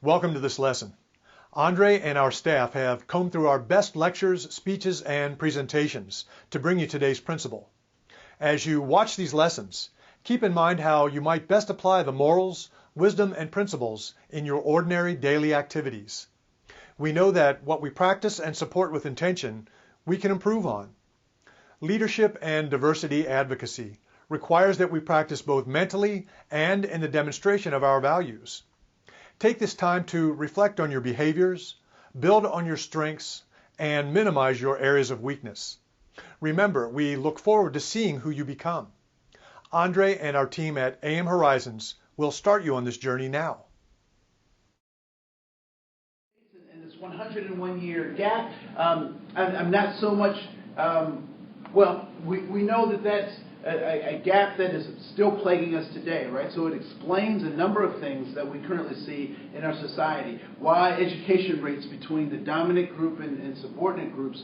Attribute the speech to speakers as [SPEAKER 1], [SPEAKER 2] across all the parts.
[SPEAKER 1] Welcome to this lesson. Andre and our staff have combed through our best lectures, speeches, and presentations to bring you today's principle. As you watch these lessons, keep in mind how you might best apply the morals, wisdom, and principles in your ordinary daily activities. We know that what we practice and support with intention, we can improve on. Leadership and diversity advocacy requires that we practice both mentally and in the demonstration of our values. Take this time to reflect on your behaviors, build on your strengths, and minimize your areas of weakness. Remember, we look forward to seeing who you become. Andre and our team at AM Horizons will start you on this journey now.
[SPEAKER 2] In this 101-year gap, I'm not so much, well, we know that that's a gap that is still plaguing us today, right? So it explains a number of things that we currently see in our society. Why education rates between the dominant group and subordinate groups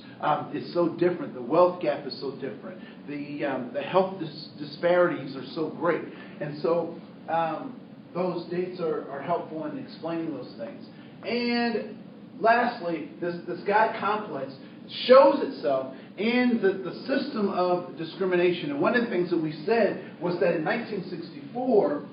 [SPEAKER 2] is so different. The wealth gap is so different. The health disparities are so great. And so those dates are helpful in explaining those things. And lastly, this God complex shows itself in the system of discrimination. And one of the things that we said was that in 1964,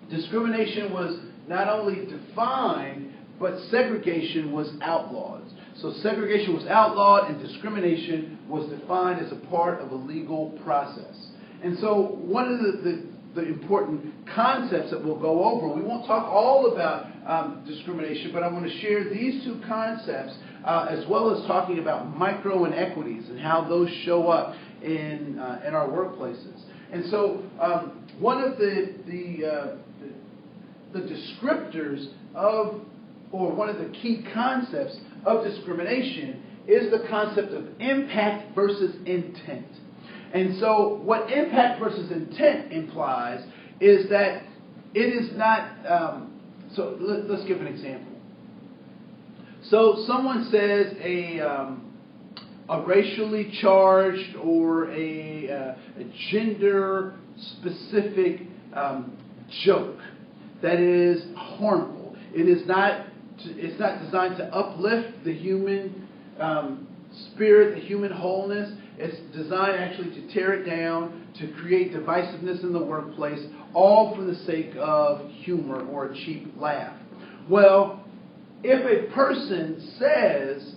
[SPEAKER 2] discrimination was not only defined, but segregation was outlawed. So segregation was outlawed and discrimination was defined as a part of a legal process. And so one of the important concepts that we'll go over, we won't talk all about discrimination, but I want to share these two concepts as well as talking about micro inequities and how those show up in our workplaces. And so one of the descriptors of, or one of the key concepts of discrimination is the concept of impact versus intent. And so what impact versus intent implies is that it is not, so let's give an example. So someone says a racially charged or a gender-specific joke that is harmful. It's not designed to uplift the human spirit, the human wholeness. It's designed actually to tear it down, to create divisiveness in the workplace, all for the sake of humor or a cheap laugh. Well, if a person says,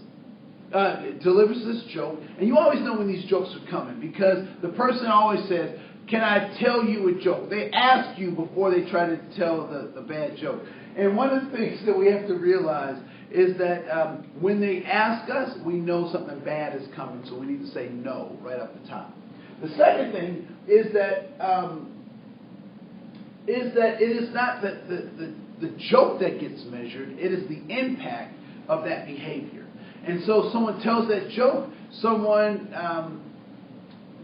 [SPEAKER 2] delivers this joke, and you always know when these jokes are coming because the person always says, can I tell you a joke? They ask you before they try to tell the bad joke. And one of the things that we have to realize is that when they ask us, we know something bad is coming, so we need to say no right up the top. The second thing is that it is not the joke that gets measured, it is the impact of that behavior. And so someone tells that joke, someone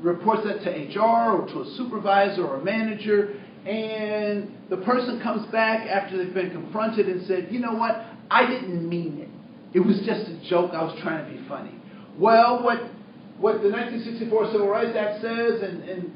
[SPEAKER 2] reports that to HR or to a supervisor or a manager, and the person comes back after they've been confronted and said, you know what, I didn't mean it. It was just a joke, I was trying to be funny. Well, what the 1964 Civil Rights Act says in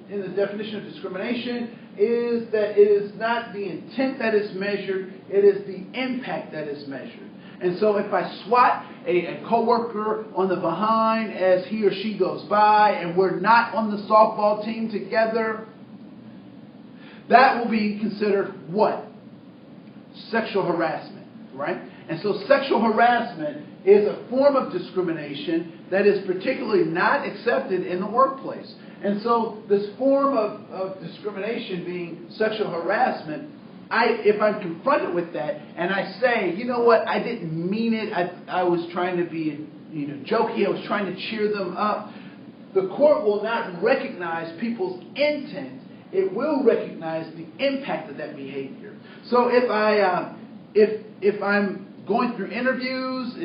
[SPEAKER 2] the definition of discrimination is that it is not the intent that is measured, it is the impact that is measured. And so if I swat a coworker on the behind as he or she goes by and we're not on the softball team together, that will be considered what? Sexual harassment, right? And so sexual harassment is a form of discrimination that is particularly not accepted in the workplace. And so this form of discrimination being sexual harassment, if I'm confronted with that and I say, you know what, I didn't mean it, I was trying to be jokey, I was trying to cheer them up, the court will not recognize people's intent, it will recognize the impact of that behavior. So if I'm going through interviews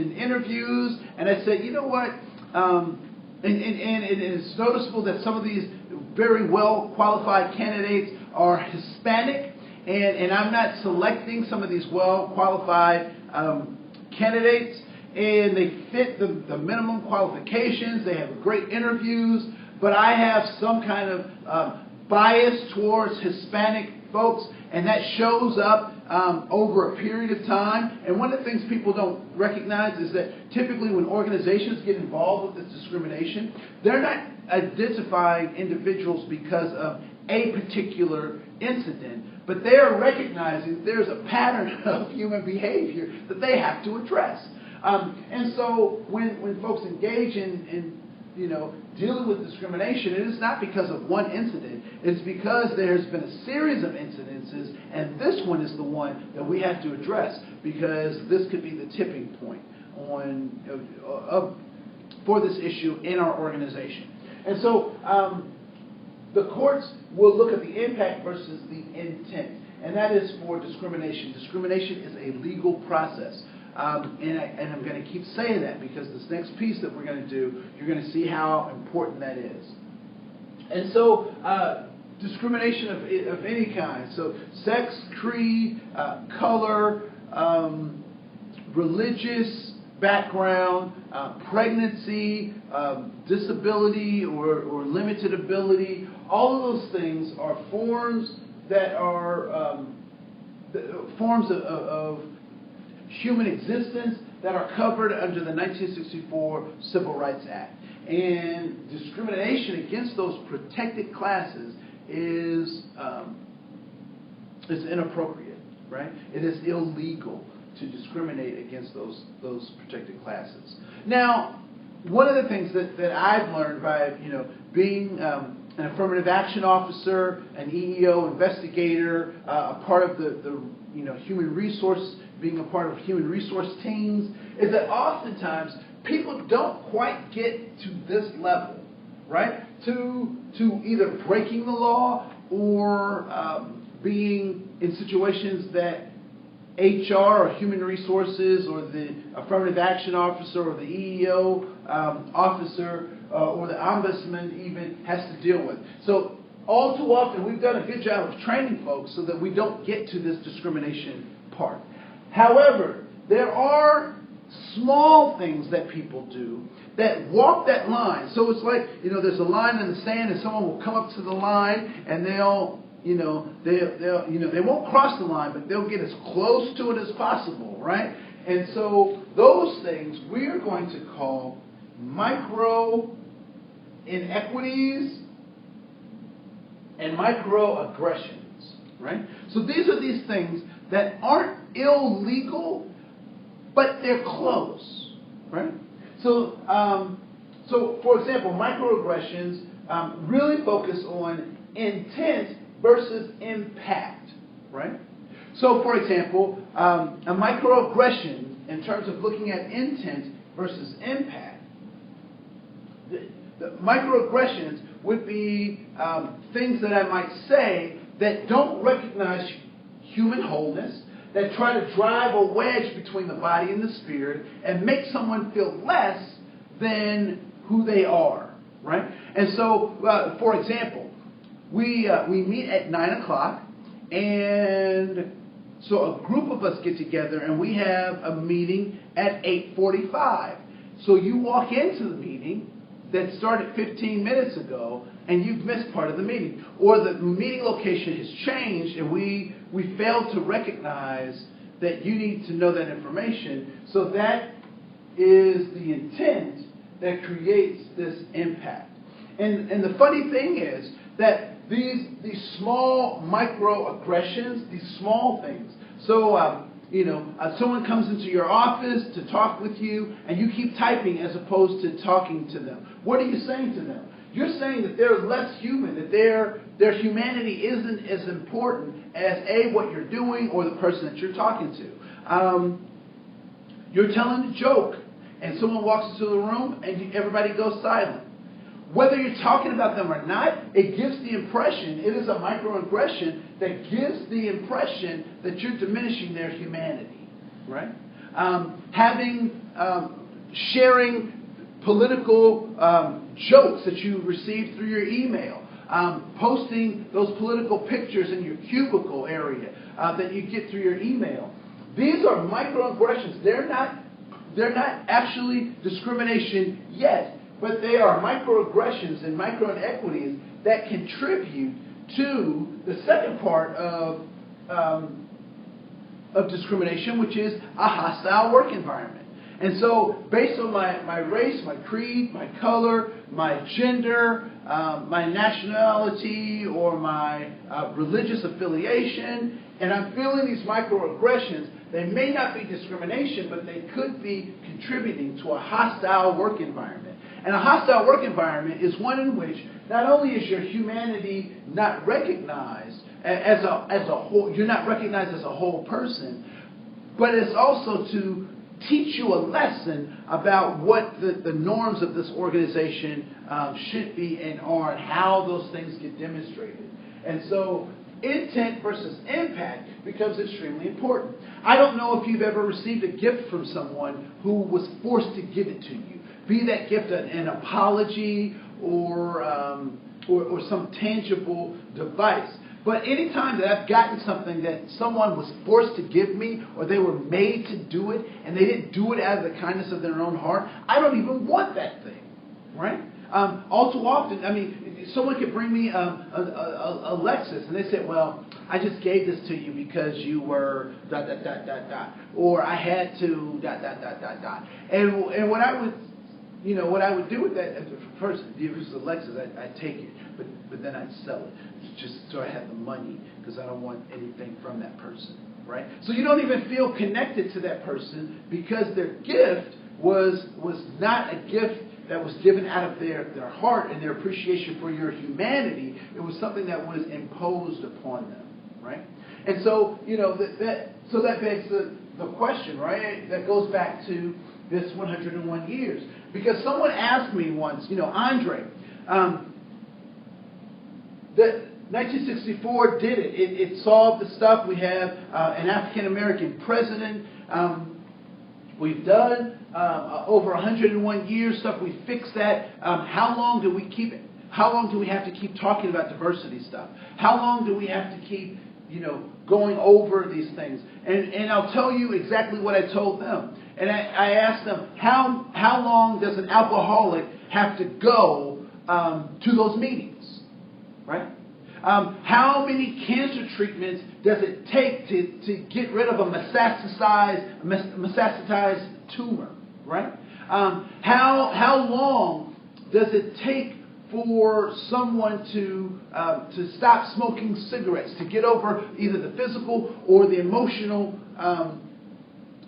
[SPEAKER 2] and I say, you know what, and it is noticeable that some of these very well qualified candidates are Hispanic, and I'm not selecting some of these well qualified candidates, and they fit the minimum qualifications, they have great interviews, but I have some kind of bias towards Hispanic folks, and that shows up over a period of time. And one of the things people don't recognize is that typically when organizations get involved with this discrimination, they're not identifying individuals because of a particular incident, but they are recognizing that there's a pattern of human behavior that they have to address. And so when folks engage in dealing with discrimination, it is not because of one incident. It's because there's been a series of incidences, and this one is the one that we have to address, because this could be the tipping point for this issue in our organization. And so the courts will look at the impact versus the intent, and that is for discrimination. Discrimination is a legal process. And I'm going to keep saying that, because this next piece that we're going to do, you're going to see how important that is. And so discrimination of any kind, so sex, creed, color, religious background, pregnancy, disability or limited ability, all of those things are forms that are forms of human existence that are covered under the 1964 Civil Rights Act. And discrimination against those protected classes is inappropriate, right? It is illegal to discriminate against those protected classes. Now, one of the things that I've learned by being an affirmative action officer, an EEO investigator, a part of the human resource, being a part of human resource teams, is that oftentimes people don't quite get to this level, right? To either breaking the law or being in situations that HR or human resources or the affirmative action officer or the EEO officer or the ombudsman even has to deal with. So all too often we've done a good job of training folks so that we don't get to this discrimination part. However, there are small things that people do that walk that line. So it's like, there's a line in the sand and someone will come up to the line and they won't cross the line, but they'll get as close to it as possible, right? And so those things we are going to call micro inequities and microaggressions, right? So these are these things that aren't illegal, but they're close, right? So, for example, microaggressions really focus on intent versus impact, right? So, for example, a microaggression in terms of looking at intent versus impact, the microaggressions would be things that I might say that don't recognize human wholeness, that try to drive a wedge between the body and the spirit and make someone feel less than who they are, right? And so, for example, we meet at 9 o'clock, and so a group of us get together and we have a meeting at 8:45. So you walk into the meeting that started 15 minutes ago, and you've missed part of the meeting. Or the meeting location has changed, and we failed to recognize that you need to know that information. So that is the intent that creates this impact. And the funny thing is that these small microaggressions, these small things. So, someone comes into your office to talk with you, and you keep typing as opposed to talking to them. What are you saying to them? You're saying that they're less human, that their humanity isn't as important as what you're doing or the person that you're talking to. You're telling a joke, and someone walks into the room, and everybody goes silent. Whether you're talking about them or not, it gives the impression, it is a microaggression that gives the impression that you're diminishing their humanity, right? Sharing political jokes that you received through your email, posting those political pictures in your cubicle area that you get through your email. These are microaggressions. They're not actually discrimination yet, but they are microaggressions and micro-inequities that contribute to the second part of of discrimination, which is a hostile work environment. And so, based on my race, my creed, my color, my gender, my nationality, or my religious affiliation, and I'm feeling these microaggressions, they may not be discrimination, but they could be contributing to a hostile work environment. And a hostile work environment is one in which not only is your humanity not recognized as a whole, you're not recognized as a whole person, but it's also to teach you a lesson about what the norms of this organization should be and are, and how those things get demonstrated. And so intent versus impact becomes extremely important. I don't know if you've ever received a gift from someone who was forced to give it to you. Be that gift an apology or some tangible device. But anytime that I've gotten something that someone was forced to give me, or they were made to do it, and they didn't do it out of the kindness of their own heart, I don't even want that thing, right? All too often, I mean, someone could bring me a Lexus, and they say, well, I just gave this to you because you were ... or I had to ... And what I would, what I would do with that, first, if it was a Lexus, I'd take it, but then I'd sell it, just so I had the money, because I don't want anything from that person, right? So you don't even feel connected to that person, because their gift was not a gift that was given out of their heart and their appreciation for your humanity. It was something that was imposed upon them, right? And so, that begs the question, right? That goes back to this 101 years. Because someone asked me once, Andre, that 1964 did it. It solved the stuff. We have an African-American president. We've done over 101 years stuff. We fixed that. How long do we keep it? How long do we have to keep talking about diversity stuff? How long do we have to keep, going over these things? And I'll tell you exactly what I told them. And I asked them, how long does an alcoholic have to go to those meetings, right? How many cancer treatments does it take to get rid of a metastasized tumor, right? How long does it take for someone to stop smoking cigarettes, to get over either the physical or the emotional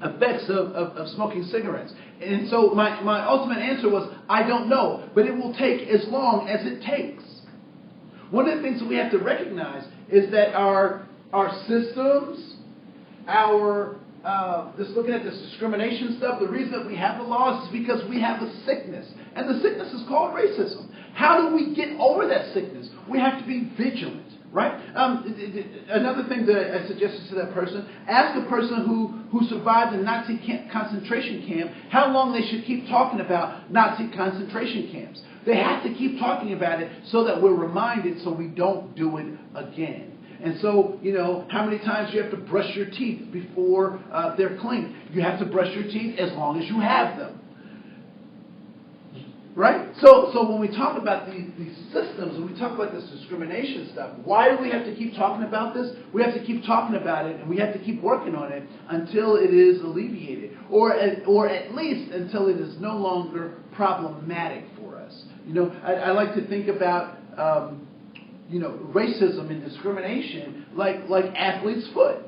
[SPEAKER 2] effects of smoking cigarettes? And so my ultimate answer was, I don't know, but it will take as long as it takes. One of the things that we have to recognize is that our systems, just looking at this discrimination stuff, the reason that we have the laws is because we have a sickness. And the sickness is called racism. How do we get over that sickness? We have to be vigilant, right? Another thing that I suggested to that person, ask a person who survived the Nazi concentration camp how long they should keep talking about Nazi concentration camps. They have to keep talking about it so that we're reminded, so we don't do it again. And so, how many times you have to brush your teeth before they're clean? You have to brush your teeth as long as you have them. Right? So when we talk about these systems, when we talk about this discrimination stuff, why do we have to keep talking about this? We have to keep talking about it, and we have to keep working on it until it is alleviated, or at least until it is no longer problematic for us. I like to think about racism and discrimination like athlete's foot.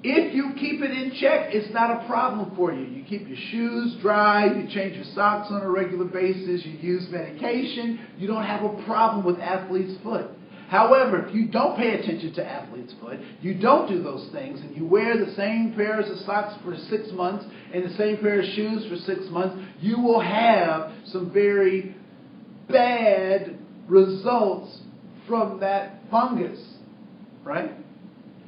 [SPEAKER 2] If you keep it in check, it's not a problem for you. You keep your shoes dry, you change your socks on a regular basis, you use medication, you don't have a problem with athlete's foot. However, if you don't pay attention to athlete's foot, you don't do those things, and you wear the same pairs of socks for 6 months and the same pair of shoes for 6 months, you will have some very bad results from that fungus, right?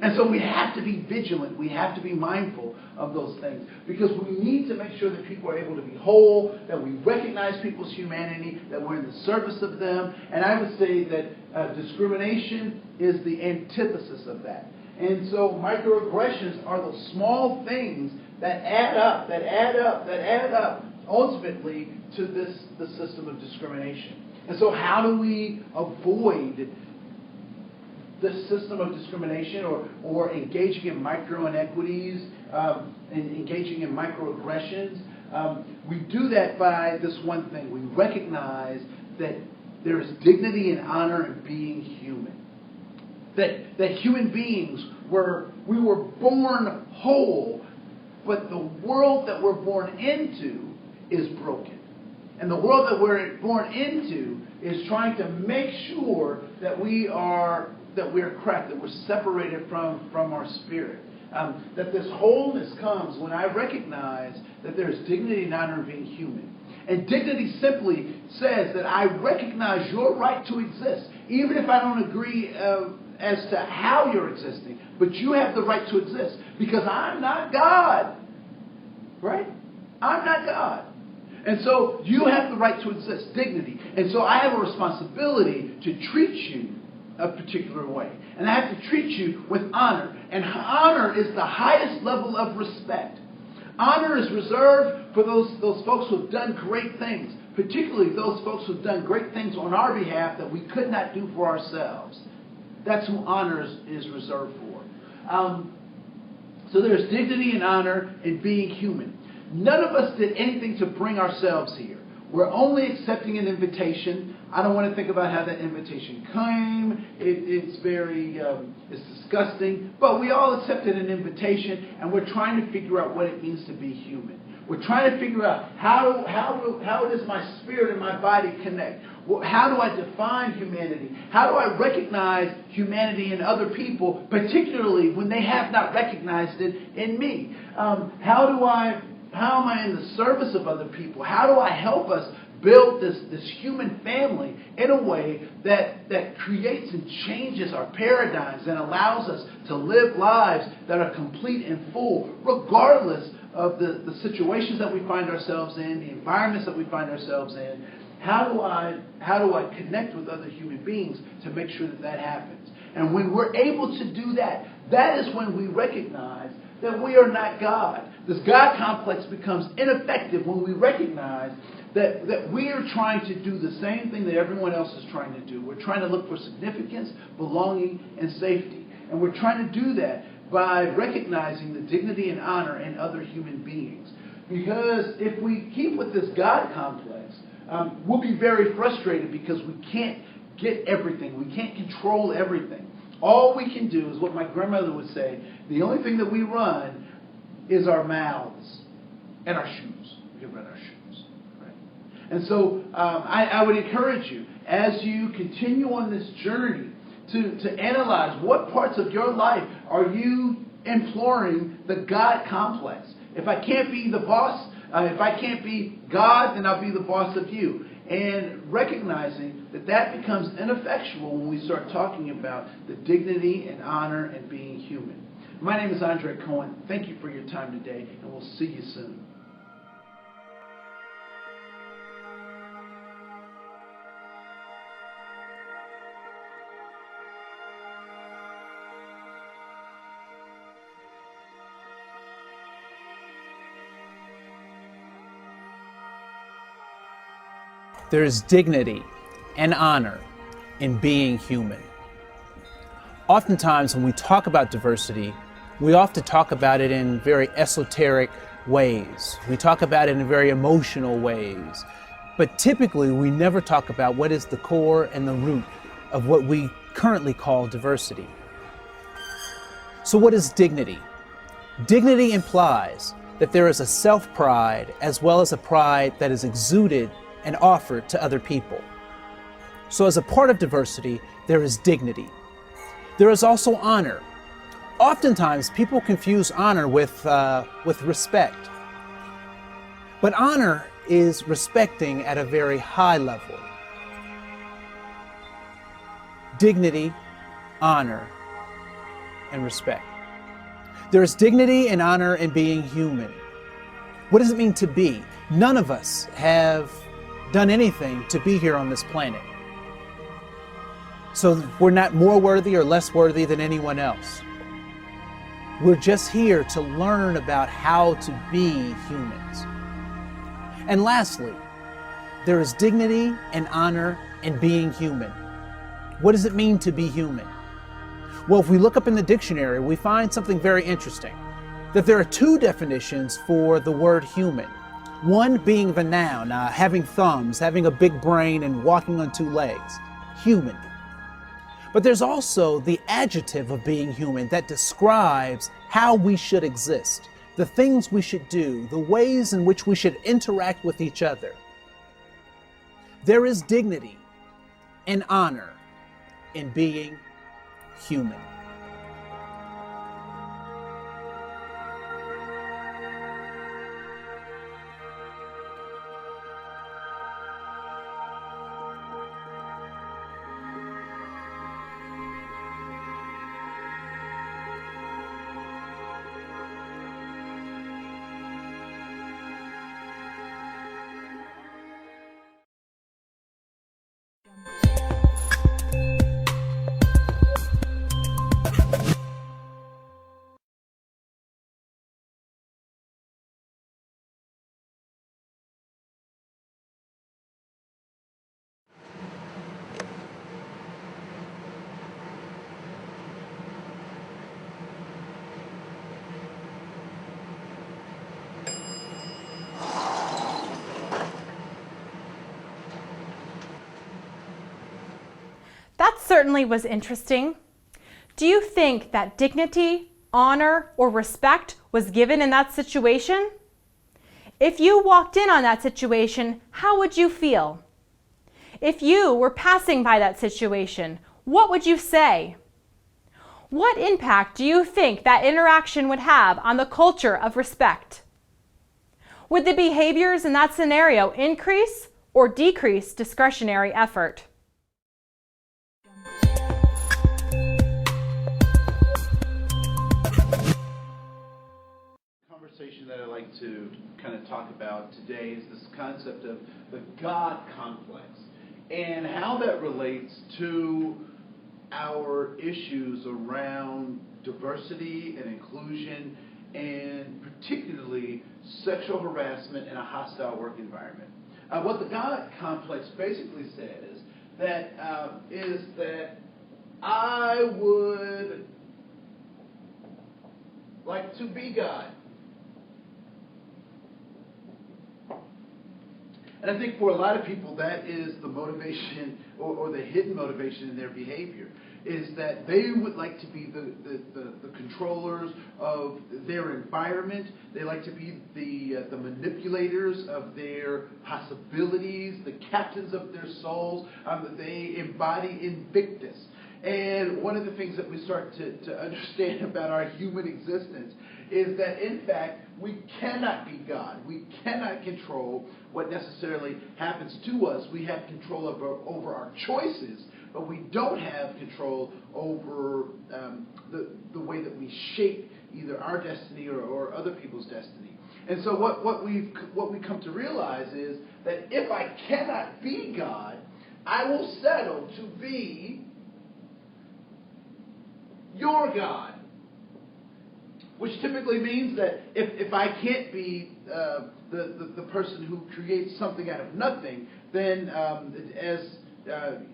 [SPEAKER 2] And so we have to be vigilant. We have to be mindful of those things, because we need to make sure that people are able to be whole, that we recognize people's humanity, that we're in the service of them. And I would say that discrimination is the antithesis of that. And so microaggressions are those small things that add up, ultimately to the system of discrimination. And so how do we avoid this system of discrimination or engaging in micro inequities and engaging in microaggressions, we do that by this one thing. We recognize that there is dignity and honor in being human. That human beings we were born whole, but the world that we're born into is broken. And the world that we're born into is trying to make sure that we're cracked, that we're separated from our spirit. That this wholeness comes when I recognize that there's dignity and honor in being human. And dignity simply says that I recognize your right to exist, even if I don't agree as to how you're existing. But you have the right to exist because I'm not God. Right? I'm not God. And so you have the right to exist, dignity. And so I have a responsibility to treat you a particular way. And I have to treat you with honor. And honor is the highest level of respect. Honor is reserved for those folks who have done great things, particularly those folks who have done great things on our behalf that we could not do for ourselves. That's who honor is reserved for. So there's dignity and honor in being human. None of us did anything to bring ourselves here. We're only accepting an invitation. I don't want to think about how that invitation came. It's disgusting. But we all accepted an invitation, and we're trying to figure out what it means to be human. We're trying to figure out how does my spirit and my body connect? How do I define humanity? How do I recognize humanity in other people, particularly when they have not recognized it in me? How am I in the service of other people? How do I help us build this human family in a way that creates and changes our paradigms and allows us to live lives that are complete and full, regardless of the situations that we find ourselves in, the environments that we find ourselves in? How do I connect with other human beings to make sure that happens? And when we're able to do that, that is when we recognize that we are not God. This God complex becomes ineffective when we recognize that we are trying to do the same thing that everyone else is trying to do. We're trying to look for significance, belonging, and safety. And we're trying to do that by recognizing the dignity and honor in other human beings. Because if we keep with this God complex, we'll be very frustrated because we can't get everything. We can't control everything. All we can do is what my grandmother would say, the only thing that we run is our mouths and our shoes. We can run our shoes. Right? And so I would encourage you, as you continue on this journey, to analyze what parts of your life are you imploring the God complex. If I can't be the boss, if I can't be God, then I'll be the boss of you. And recognizing that becomes ineffectual when we start talking about the dignity and honor and being human. My name is Andre Cohen. Thank you for your time today, and we'll see you soon.
[SPEAKER 3] There is dignity and honor in being human. Oftentimes when we talk about diversity, we often talk about it in very esoteric ways. We talk about it in very emotional ways. But typically we never talk about what is the core and the root of what we currently call diversity. So what is dignity? Dignity implies that there is a self-pride as well as a pride that is exuded and offered to other people. So as a part of diversity, there is dignity. There is also honor. Oftentimes, people confuse honor with respect. But honor is respecting at a very high level. Dignity, honor, and respect. There is dignity and honor in being human. What does it mean to be? None of us have done anything to be here on this planet. So we're not more worthy or less worthy than anyone else. We're just here to learn about how to be humans. And lastly, there is dignity and honor in being human. What does it mean to be human? Well, if we look up in the dictionary, we find something very interesting, that there are two definitions for the word human. One being the noun, having thumbs, having a big brain, and walking on two legs, human. But there's also the adjective of being human that describes how we should exist, the things we should do, the ways in which we should interact with each other. There is dignity and honor in being human.
[SPEAKER 4] That certainly was interesting. Do you think that dignity, honor, or respect was given in that situation? If you walked in on that situation, how would you feel? If you were passing by that situation, what would you say? What impact do you think that interaction would have on the culture of respect? Would the behaviors in that scenario increase or decrease discretionary effort?
[SPEAKER 2] Conversation that I like to kind of talk about today is this concept of the God complex and how that relates to our issues around diversity and inclusion, and particularly sexual harassment in a hostile work environment. What the God complex basically says is that I would like to be God. And I think for a lot of people, that is the motivation or the hidden motivation in their behavior, is that they would like to be the controllers of their environment. They like to be the manipulators of their possibilities, the captains of their souls. They embody Invictus. And one of the things that we start to understand about our human existence is that, in fact, we cannot be God. We cannot control what necessarily happens to us. We have control over our choices, but we don't have control over the way that we shape either our destiny or other people's destiny. And so what we come to realize is that if I cannot be God, I will settle to be your God. Which typically means that if I can't be the person who creates something out of nothing, then as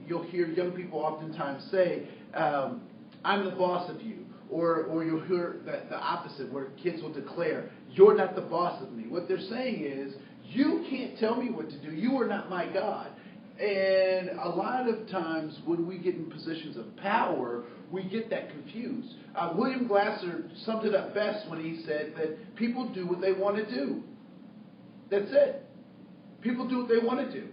[SPEAKER 2] you'll hear young people oftentimes say, I'm the boss of you. Or you'll hear the opposite, where kids will declare, you're not the boss of me. What they're saying is, you can't tell me what to do. You are not my God. And a lot of times when we get in positions of power, we get that confused. William Glasser summed it up best when he said that people do what they want to do. That's it. People do what they want to do.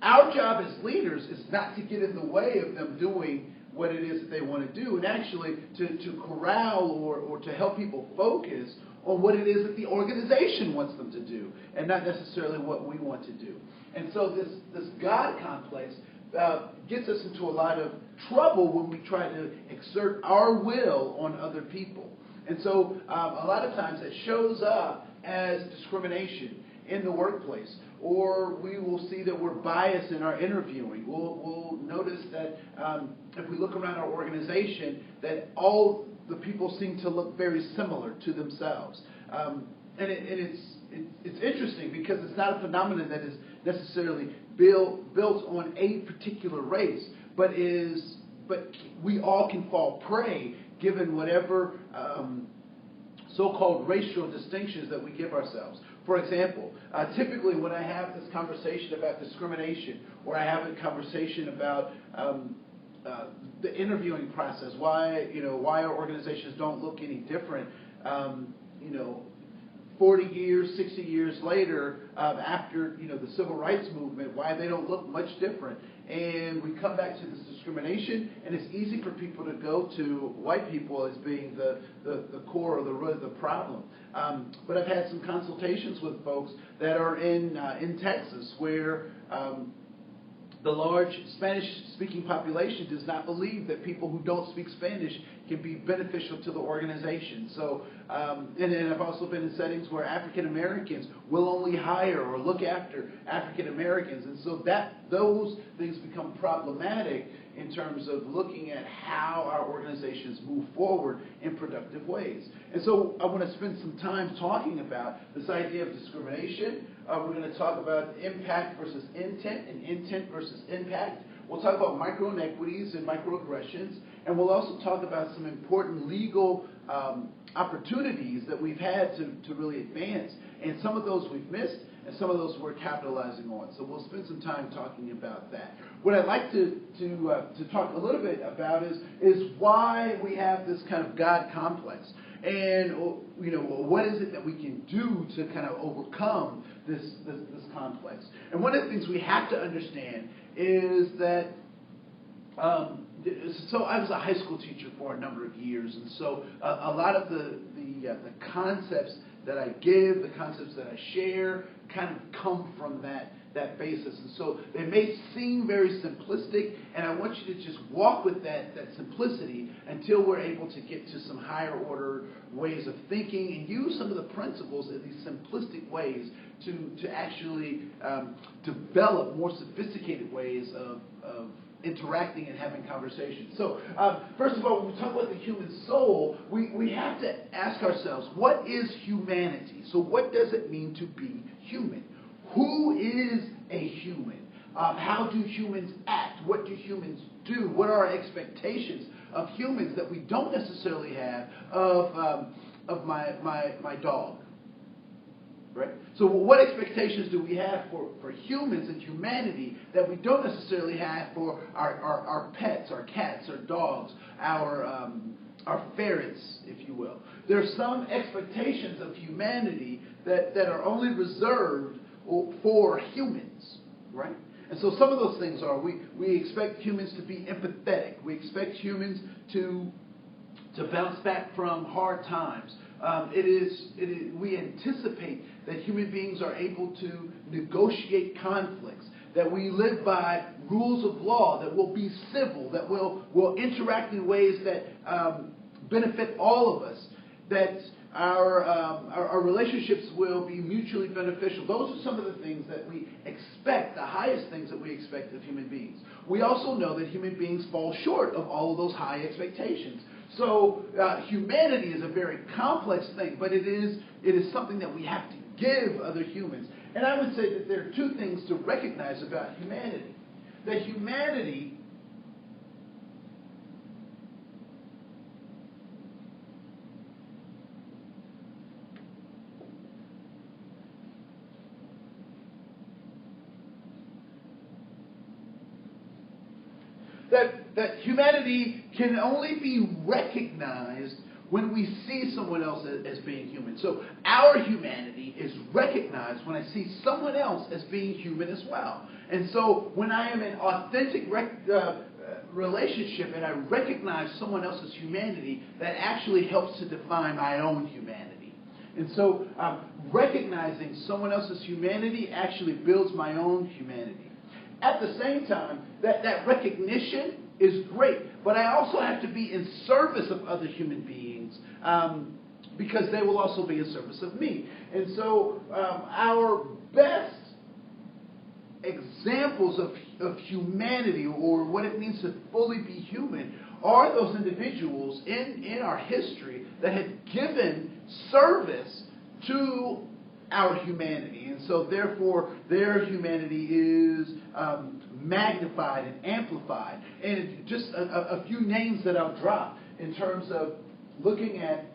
[SPEAKER 2] Our job as leaders is not to get in the way of them doing what it is that they want to do, and actually to corral or to help people focus on what it is that the organization wants them to do, and not necessarily what we want to do. And so this God complex gets us into a lot of trouble when we try to exert our will on other people. And so a lot of times it shows up as discrimination in the workplace, or we will see that we're biased in our interviewing. We'll notice that if we look around our organization, that all the people seem to look very similar to themselves. And it's interesting because it's not a phenomenon that is necessarily built on a particular race, but is but we all can fall prey given whatever so-called racial distinctions that we give ourselves. For example, typically when I have this conversation about discrimination, or I have a conversation about the interviewing process, why our organizations don't look any different, 40 years, 60 years later, after the civil rights movement, why they don't look much different. And we come back to this discrimination, and it's easy for people to go to white people as being the core or the root of the problem. But I've had some consultations with folks that are in Texas where the large Spanish-speaking population does not believe that people who don't speak Spanish can be beneficial to the organization. So, and then I've also been in settings where African Americans will only hire or look after African Americans, and so those things become problematic in terms of looking at how our organizations move forward in productive ways. And so I want to spend some time talking about this idea of discrimination. We're going to talk about impact versus intent and intent versus impact. We'll talk about micro-inequities and microaggressions, and we'll also talk about some important legal opportunities that we've had to really advance. And some of those we've missed, and some of those we're capitalizing on. So we'll spend some time talking about that. What I'd like to talk a little bit about is why we have this kind of God complex, and what is it that we can do to kind of overcome this complex. And one of the things we have to understand is that so I was a high school teacher for a number of years, and so a lot of the concepts that I give, the concepts that I share, kind of come from that basis. And so they may seem very simplistic, and I want you to just walk with that simplicity until we're able to get to some higher order ways of thinking and use some of the principles in these simplistic ways to actually develop more sophisticated ways of interacting and having conversations. So first of all, when we talk about the human soul, we have to ask ourselves, what is humanity? So what does it mean to be human? Who is a human? How do humans act? What do humans do? What are our expectations of humans that we don't necessarily have of my dog? Right? So what expectations do we have for humans and humanity that we don't necessarily have for our pets, our cats, our dogs, our ferrets, if you will? There are some expectations of humanity that are only reserved for humans, right? And so some of those things are, we expect humans to be empathetic. We expect humans to bounce back from hard times. We anticipate that human beings are able to negotiate conflicts, that we live by rules of law, that will be civil, that will interact in ways that benefit all of us, that our relationships will be mutually beneficial. Those are some of the things that we expect, the highest things that we expect of human beings. We also know that human beings fall short of all of those high expectations. So humanity is a very complex thing, but it is something that we have to give other humans. And I would say that there are two things to recognize about humanity. That humanity that humanity can only be recognized when we see someone else as being human. So our humanity is recognized when I see someone else as being human as well. And so when I am in authentic relationship and I recognize someone else's humanity, that actually helps to define my own humanity. And so recognizing someone else's humanity actually builds my own humanity. At the same time, that recognition is great, but I also have to be in service of other human beings because they will also be in service of me. And so our best examples of humanity, or what it means to fully be human, are those individuals in our history that have given service to our humanity. And so therefore their humanity is magnified and amplified. And just a few names that I'll drop in terms of looking at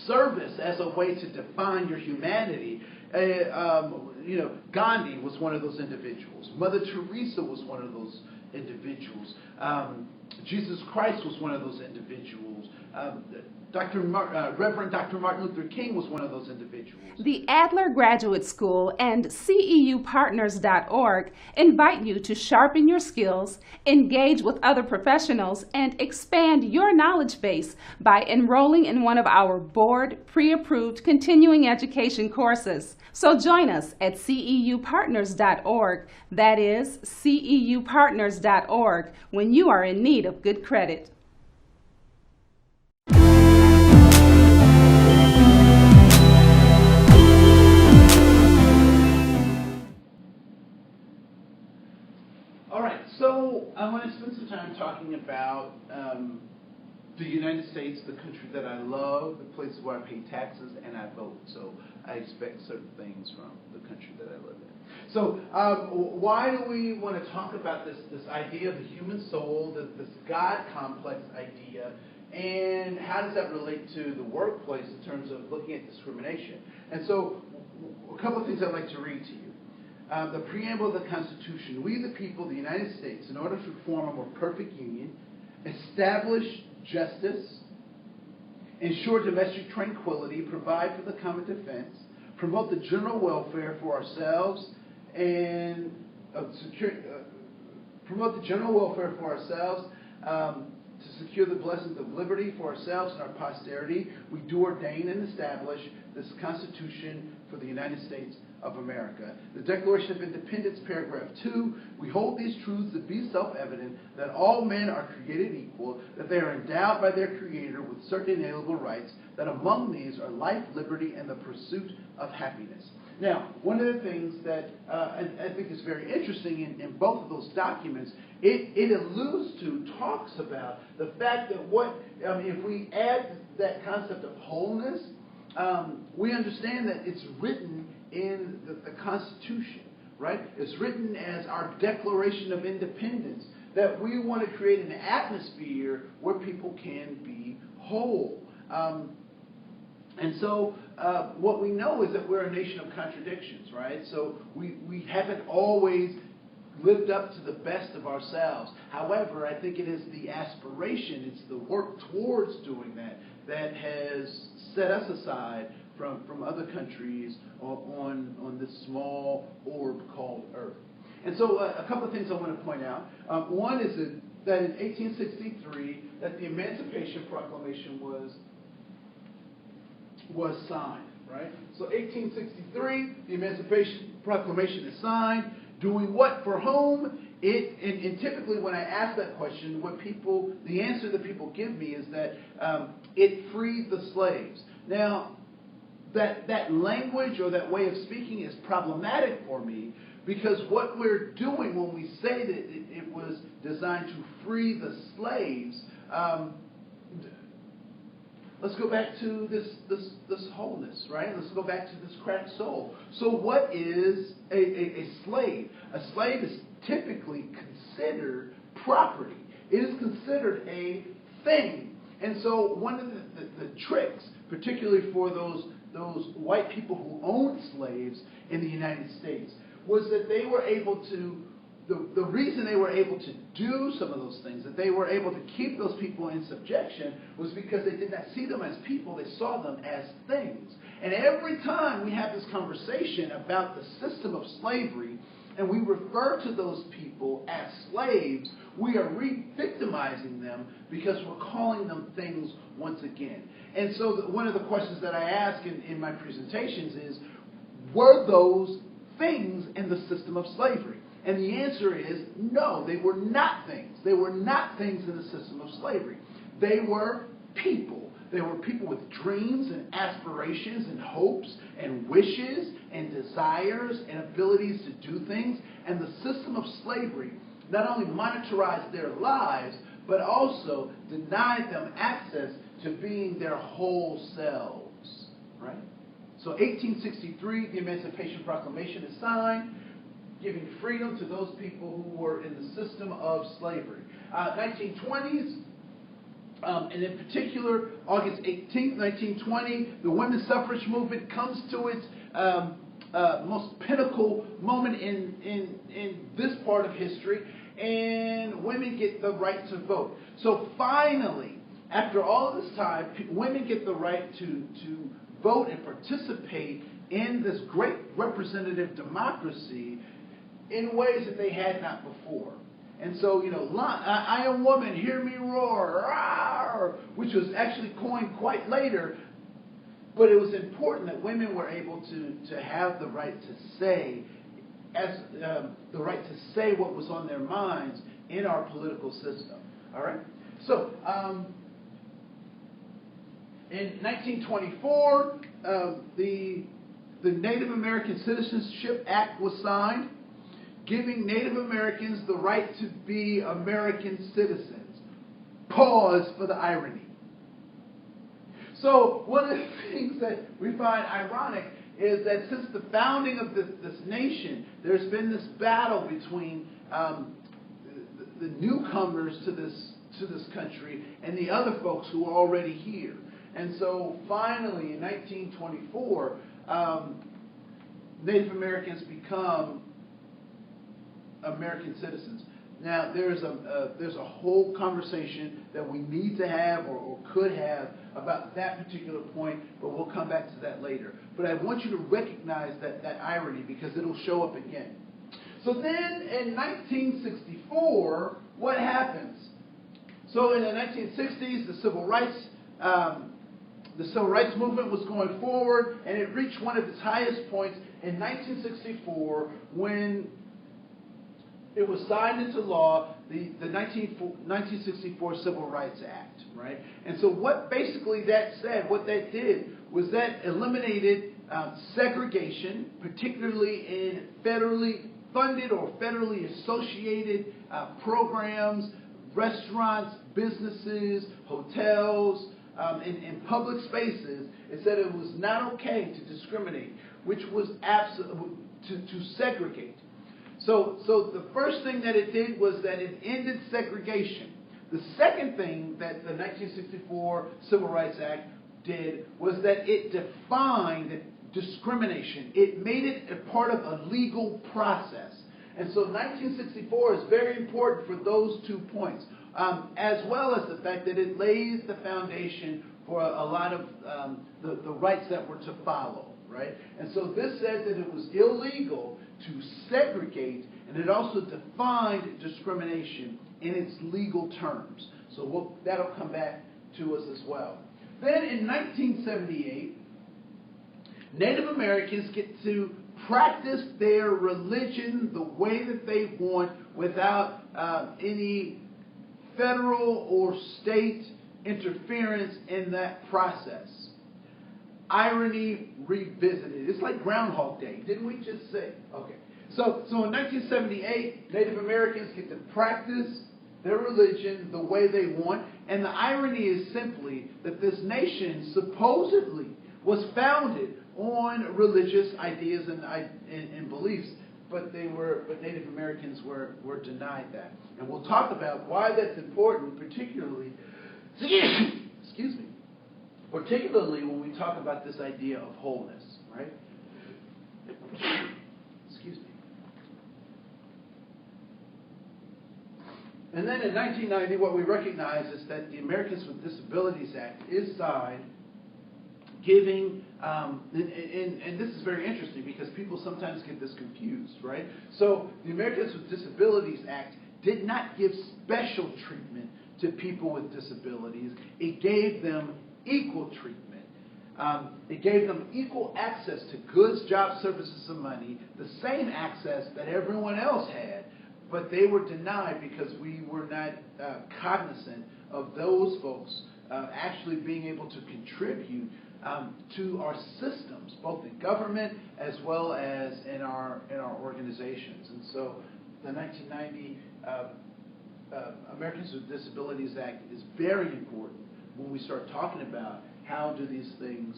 [SPEAKER 2] service as a way to define your humanity. Gandhi was one of those individuals. Mother Teresa was one of those individuals. Jesus Christ was one of those individuals. Reverend Dr. Martin Luther King was one of those individuals.
[SPEAKER 5] The Adler Graduate School and CEUpartners.org invite you to sharpen your skills, engage with other professionals, and expand your knowledge base by enrolling in one of our board pre-approved continuing education courses. So join us at CEUpartners.org, that is CEUpartners.org, when you are in need of good credit.
[SPEAKER 2] All right, so I want to spend some time talking about the United States, the country that I love, the place where I pay taxes and I vote. So I expect certain things from the country that I live in. So why do we want to talk about this idea of the human soul, this God complex idea, and how does that relate to the workplace in terms of looking at discrimination? And so a couple of things I'd like to read to you. The preamble of the Constitution. We, the people of the United States, in order to form a more perfect union, establish justice, ensure domestic tranquility, provide for the common defense, promote the general welfare for ourselves, and promote the general welfare for ourselves, to secure the blessings of liberty for ourselves and our posterity. We do ordain and establish this Constitution for the United States of America. The Declaration of Independence, paragraph 2, we hold these truths to be self-evident, that all men are created equal, that they are endowed by their Creator with certain inalienable rights, that among these are life, liberty, and the pursuit of happiness. Now, one of the things that I think is very interesting in both of those documents, it alludes to, talks about the fact that if we add that concept of wholeness, we understand that it's written in the Constitution, right? It's written as our Declaration of Independence, that we want to create an atmosphere where people can be whole. And so what we know is that we're a nation of contradictions, right? So we haven't always lived up to the best of ourselves. However, I think it is the aspiration, it's the work towards doing that has set us aside from other countries on this small orb called Earth. And so a couple of things I want to point out. One is that in 1863, that the Emancipation Proclamation was signed, right? So 1863, the Emancipation Proclamation is signed. Doing what for whom? And typically when I ask that question, the answer that people give me is that it freed the slaves. Now, that language or that way of speaking is problematic for me, because what we're doing when we say that it was designed to free the slaves, let's go back to this wholeness, right? Let's go back to this cracked soul. So what is a slave? A slave is typically considered property. It is considered a thing. And so one of the tricks, particularly for those white people who owned slaves in the United States, was that they were able to, the reason they were able to do some of those things, that they were able to keep those people in subjection, was because they did not see them as people, they saw them as things. And every time we have this conversation about the system of slavery, and we refer to those people as slaves, we are re-victimizing them because we're calling them things once again. And so one of the questions that I ask in my presentations is, were those things in the system of slavery? And the answer is no, they were not things. They were not things in the system of slavery. They were people. They were people with dreams and aspirations and hopes and wishes and desires and abilities to do things. And the system of slavery not only monitorized their lives, but also denied them access to being their whole selves. Right? So 1863, the Emancipation Proclamation is signed. giving freedom to those people who were in the system of slavery. 1920s, and in particular, August 18th, 1920, the women's suffrage movement comes to its most pinnacle moment in this part of history, and women get the right to vote. So finally, after all of this time, women get the right to vote and participate in this great representative democracy in ways that they had not before. And so, I am woman, hear me roar, rawr, which was actually coined quite later, but it was important that women were able to have the right to say, the right to say what was on their minds in our political system. All right? So, in 1924, the Native American Citizenship Act was signed, giving Native Americans the right to be American citizens. Pause for the irony. So one of the things that we find ironic is that since the founding of this nation, there's been this battle between the newcomers to this country and the other folks who are already here. And so finally, in 1924, Native Americans become American citizens. Now, there's a whole conversation that we need to have or could have about that particular point, but we'll come back to that later. But I want you to recognize that irony because it'll show up again. So then, in 1964, what happens? So in the 1960s, the civil rights movement was going forward, and it reached one of its highest points in 1964 when it was signed into law, the 1964 Civil Rights Act, right? And so what basically that said, what that did was that eliminated segregation, particularly in federally funded or federally associated programs, restaurants, businesses, hotels, in public spaces. It said it was not okay to discriminate, which was to segregate. So the first thing that it did was that it ended segregation. The second thing that the 1964 Civil Rights Act did was that it defined discrimination. It made it a part of a legal process. And so 1964 is very important for those 2 points, as well as the fact that it lays the foundation for a lot of the rights that were to follow, right? And so this said that it was illegal to segregate, and it also defined discrimination in its legal terms. So that'll come back to us as well. Then in 1978, Native Americans get to practice their religion the way that they want without any federal or state interference in that process. Irony revisited. It's like Groundhog Day. Didn't we just say? Okay. So in 1978, Native Americans get to practice their religion the way they want. And the irony is simply that this nation supposedly was founded on religious ideas and beliefs, but Native Americans were denied that. And we'll talk about why that's important, particularly, excuse me, particularly when we talk about this idea of wholeness, right? Excuse me. And then in 1990, what we recognize is that the Americans with Disabilities Act is signed, giving, and this is very interesting because people sometimes get this confused, right? So the Americans with Disabilities Act did not give special treatment to people with disabilities. It gave them equal treatment. It gave them equal access to goods, jobs, services, and money, the same access that everyone else had, but they were denied because we were not cognizant of those folks actually being able to contribute to our systems, both in government as well as in our organizations. And so the 1990 Americans with Disabilities Act is very important when we start talking about how do these things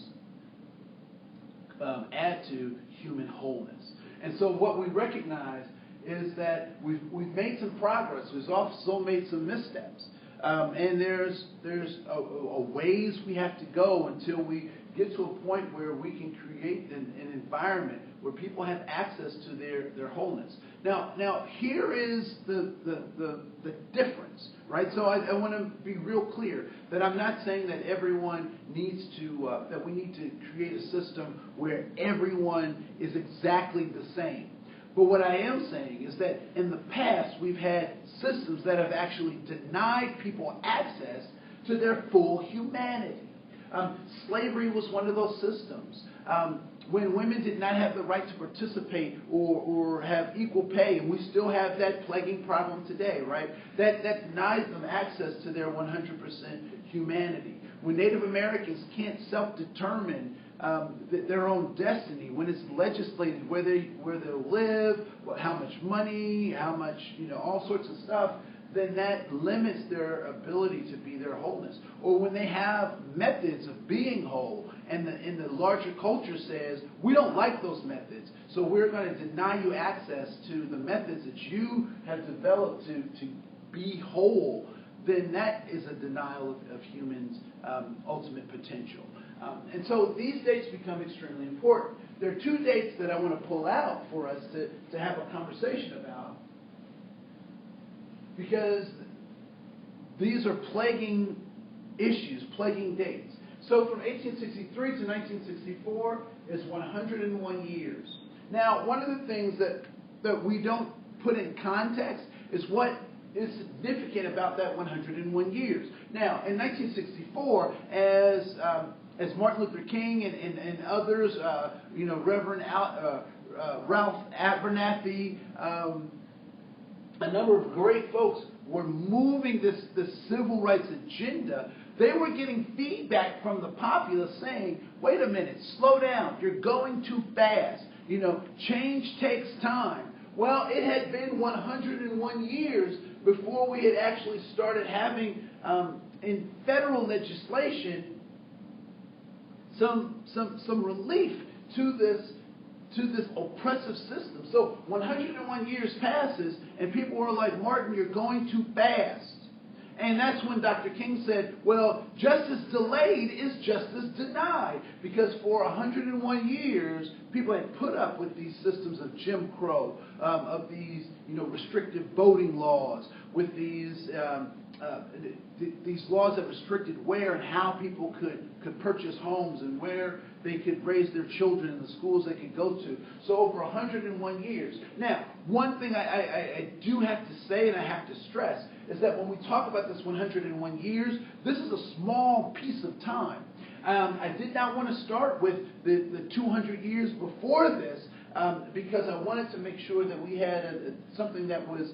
[SPEAKER 2] add to human wholeness. And so what we recognize is that we've made some progress. We've also made some missteps. And there's a ways we have to go until we get to a point where we can create an environment where people have access to their wholeness. Now here is the difference, right? So I want to be real clear that I'm not saying that everyone needs to, that we need to create a system where everyone is exactly the same. But what I am saying is that in the past, we've had systems that have actually denied people access to their full humanity. Slavery was one of those systems. When women did not have the right to participate or have equal pay, and we still have that plaguing problem today, right? That denies them access to their 100% humanity. When Native Americans can't self-determine their own destiny, when it's legislated where they'll live, how much money, how much, all sorts of stuff, then that limits their ability to be their wholeness. Or when they have methods of being whole, and the larger culture says, we don't like those methods, so we're going to deny you access to the methods that you have developed to be whole, then that is a denial of humans' ultimate potential. And so these dates become extremely important. There are two dates that I want to pull out for us to have a conversation about, because these are plaguing issues, plaguing dates. So from 1863 to 1964 is 101 years. Now, one of the things that we don't put in context is what is significant about that 101 years. Now, in 1964, as Martin Luther King and others, Reverend Ralph Abernathy, a number of great folks were moving this civil rights agenda, they were getting feedback from the populace saying, wait a minute, slow down, you're going too fast. Change takes time. Well, it had been 101 years before we had actually started having, in federal legislation, some relief to this oppressive system. So 101 years passes, and people were like, Martin, you're going too fast. And that's when Dr. King said, well, justice delayed is justice denied. Because for 101 years, people had put up with these systems of Jim Crow, of these restrictive voting laws, with these laws that restricted where and how people could purchase homes and where they could raise their children and the schools they could go to. So over 101 years. Now, one thing I do have to say and I have to stress is that when we talk about this 101 years, this is a small piece of time. I did not want to start with the 200 years before this because I wanted to make sure that we had something that was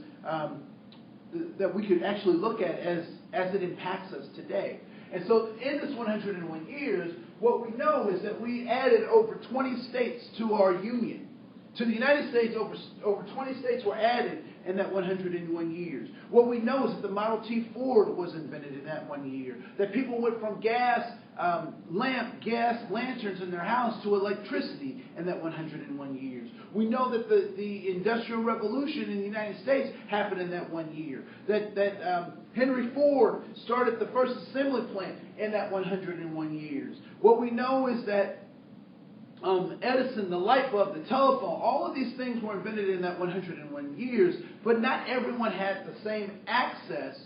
[SPEAKER 2] that we could actually look at as it impacts us today. And so in this 101 years, what we know is that we added over 20 states to our union. To the United States, over 20 states were added in that 101 years. What we know is that the Model T Ford was invented in that 1 year. That people went from gas lanterns in their house to electricity in that 101 years. We know that the Industrial Revolution in the United States happened in that 1 year. That Henry Ford started the first assembly plant in that 101 years. What we know is that Edison, the light bulb, the telephone, all of these things were invented in that 101 years, but not everyone had the same access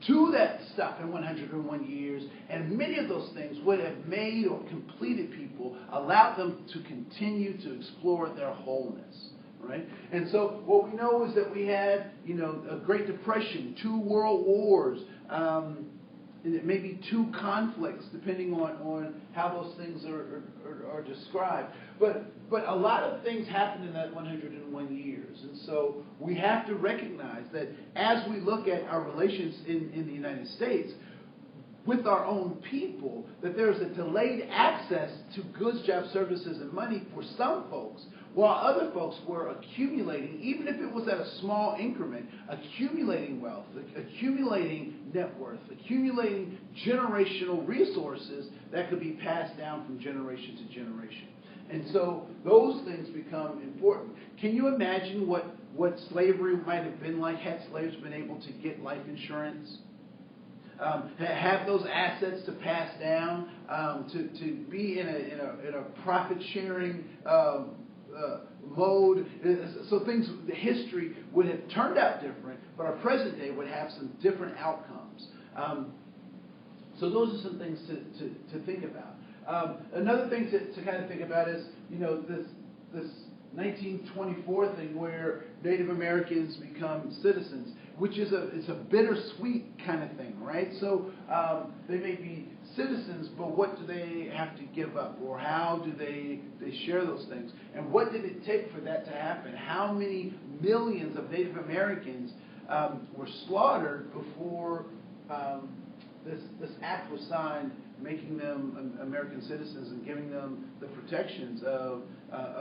[SPEAKER 2] to that stuff in 101 years, and many of those things would have made or completed people, allowed them to continue to explore their wholeness, right? And so what we know is that we had, a Great Depression, 2 world wars, maybe 2 conflicts, depending on how those things are described. But a lot of things happened in that 101 years. And so we have to recognize that as we look at our relations in the United States with our own people, that there's a delayed access to goods, jobs, services, and money for some folks, while other folks were accumulating, even if it was at a small increment, accumulating wealth, accumulating net worth, accumulating generational resources that could be passed down from generation to generation. And so those things become important. Can you imagine what slavery might have been like had slaves been able to get life insurance? Have those assets to pass down, to be in a profit-sharing mode. So the history would have turned out different, but our present day would have some different outcomes. So those are some things to think about. Another thing to kind of think about is, this 1924 thing where Native Americans become citizens, which is it's a bittersweet kind of thing, right? So they may be citizens, but what do they have to give up, or how do they share those things? And what did it take for that to happen? How many millions of Native Americans were slaughtered before this act was signed, making them American citizens and giving them the protections of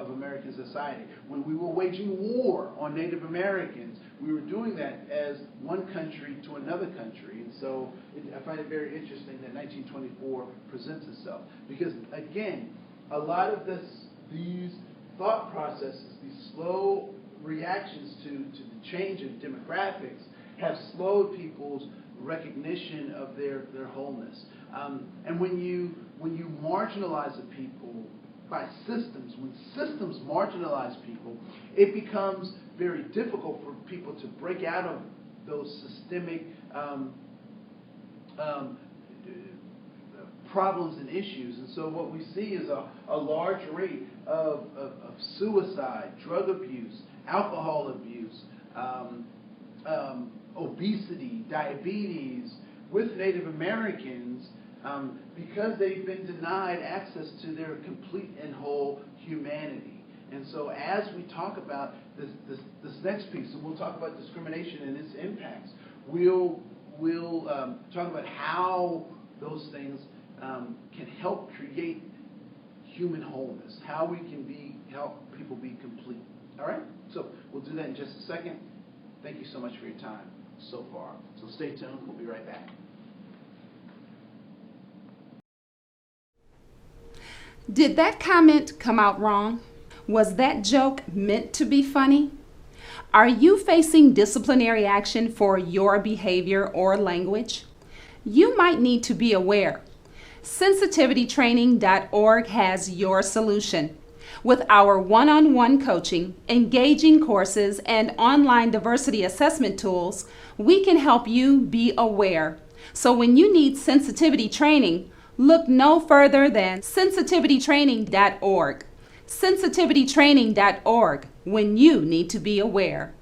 [SPEAKER 2] American society? When we were waging war on Native Americans, we were doing that as one country to another country. And so I find it very interesting that 1924 presents itself. Because, again, a lot of these thought processes, these slow reactions to the change of demographics have slowed people's recognition of their wholeness. And when you marginalize a people by systems, when systems marginalize people, it becomes very difficult for people to break out of those systemic problems and issues. And so what we see is a large rate of suicide, drug abuse, alcohol abuse, obesity, diabetes with Native Americans because they've been denied access to their complete and whole humanity. And so as we talk about this next piece, and we'll talk about discrimination and its impacts, we'll talk about how those things can help create human wholeness, how we can help people be complete. All right? So we'll do that in just a second. Thank you so much for your time so far. So stay tuned. We'll be right back.
[SPEAKER 5] Did that comment come out wrong? Was that joke meant to be funny? Are you facing disciplinary action for your behavior or language? You might need to be aware. Sensitivitytraining.org has your solution. With our one-on-one coaching, engaging courses, and online diversity assessment tools, we can help you be aware. So when you need sensitivity training, look no further than sensitivitytraining.org. Sensitivitytraining.org when you need to be aware.